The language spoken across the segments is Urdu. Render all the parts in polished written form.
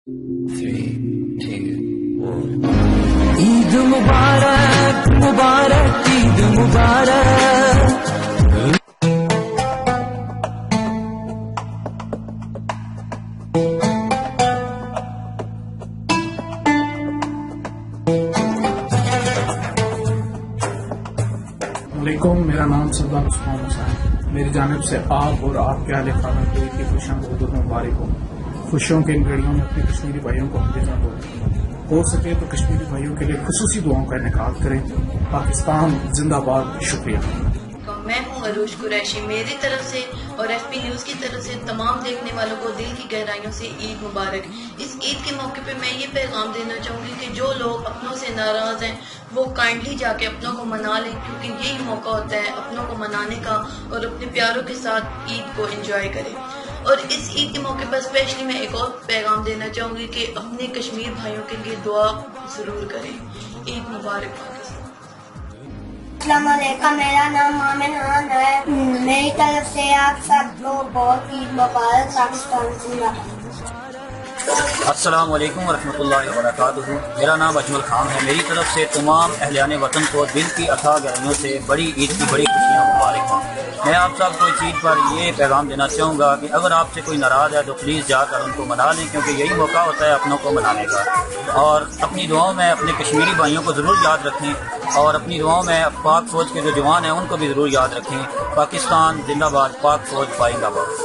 3, 2, 1. عید مبارک مبارک عید مبارک. علیکم، میرا نام سلطان عثمان حسین ہے. میری جانب سے آپ اور آپ کے اہل خانہ کو عید کی خوشیاں بہت مبارک ہوں. خوشیوں کے ان گھڑیوں میں اپنے کشمیری بھائیوں کو دینا ہو سکے تو کشمیری بھائیوں کے لیے خصوصی دعاؤں کا انعقاد کریں. پاکستان زندہ باد. شکریہ. میں ہوں عروج قریشی. میری طرف سے اور ایف پی نیوز کی طرف سے تمام دیکھنے والوں کو دل کی گہرائیوں سے عید مبارک. اس عید کے موقع پہ میں یہ پیغام دینا چاہوں گی کہ جو لوگ اپنوں سے ناراض ہیں وہ کائنڈلی جا کے اپنوں کو منا لیں، کیونکہ یہی موقع ہوتا ہے اپنوں کو منانے کا اور اپنے پیاروں کے ساتھ عید کو انجوائے کریں. اور اس عید کے موقع پر اسپیشلی میں ایک اور پیغام دینا چاہوں گی کہ اپنے کشمیر بھائیوں کے لیے دعا ضرور کریں. عید مبارک پاکستان. السلام علیکم، میرا نام مومن خان ہے. میری طرف سے آپ سب کو بہت عید مبارک. پاکستان زندہ باد. السلام علیکم ورحمۃ اللہ وبرکاتہ. میرا نام اجمل خان ہے. میری طرف سے تمام اہلیان وطن کو دل کی اتھاہ گہرائیوں سے بڑی عید کی بڑی خوشیاں مبارک ہوں. میں آپ سب کو اس عید پر یہ پیغام دینا چاہوں گا کہ اگر آپ سے کوئی ناراض ہے تو پلیز جا کر ان کو منا لیں، کیونکہ یہی موقع ہوتا ہے اپنوں کو منانے کا. اور اپنی دعاؤں میں اپنے کشمیری بھائیوں کو ضرور یاد رکھیں، اور اپنی دعاؤں میں پاک فوج کے جو جوان ہیں ان کو بھی ضرور یاد رکھیں. پاکستان زندہ باد. پاک فوج پائیں گا باد.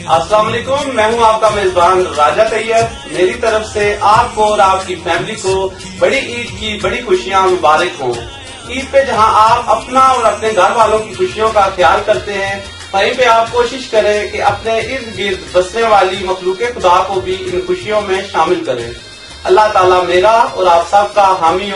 السلام علیکم، میں ہوں آپ کا میزبان راجہ طیب. میری طرف سے آپ کو اور آپ کی فیملی کو بڑی عید کی بڑی خوشیاں مبارک ہوں. عید پہ جہاں آپ اپنا اور اپنے گھر والوں کی خوشیوں کا خیال کرتے ہیں، وہیں پہ آپ کوشش کریں کہ اپنے ارد گرد بسنے والی مخلوق خدا کو بھی ان خوشیوں میں شامل کریں. اللہ تعالیٰ میرا اور آپ سب کا حامی